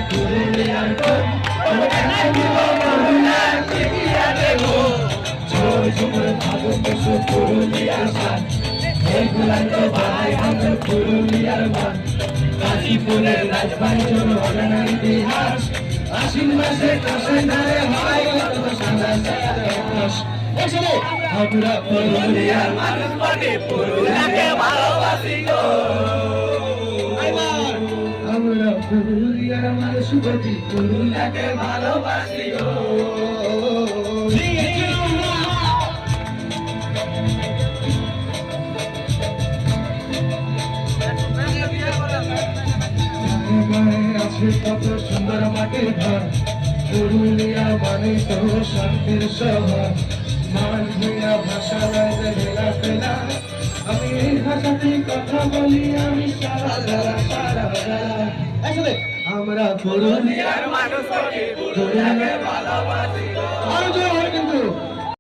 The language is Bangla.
পুরুলিয়ার কোন পুরুলিয়ার শিখিয়া দেব জয় জয় ভারতবর্ষ পুরুলিয়ার শান এগুলা তো ভাই আমার পুরুলিয়ার মান কাশীপুরের রাজবাড়ির অজানা ইতিহাস আশ্বিন মাসে কাশাই ধারে হয় কত সাদা সাদা আকাশ আমরা পুরুলিয়ার মানুষ মানে পুরুলিয়াকে ভালোবাসি গো আমরা পুরুলিয়ার মানুষ বলি পুরুলিয়াকে ভালোবাসি গো আছে কত সুন্দর মাটির ঘর পুরুলিয়া মানে তো শান্তির শহর মান ভূয়া ভাষা হেলা ফেলা আমি এই ভাষাতেই কথা বলি আমি সারা আমরা পুরুলিয়ার মানুষ পুরুলিয়াকে ভালোবাসি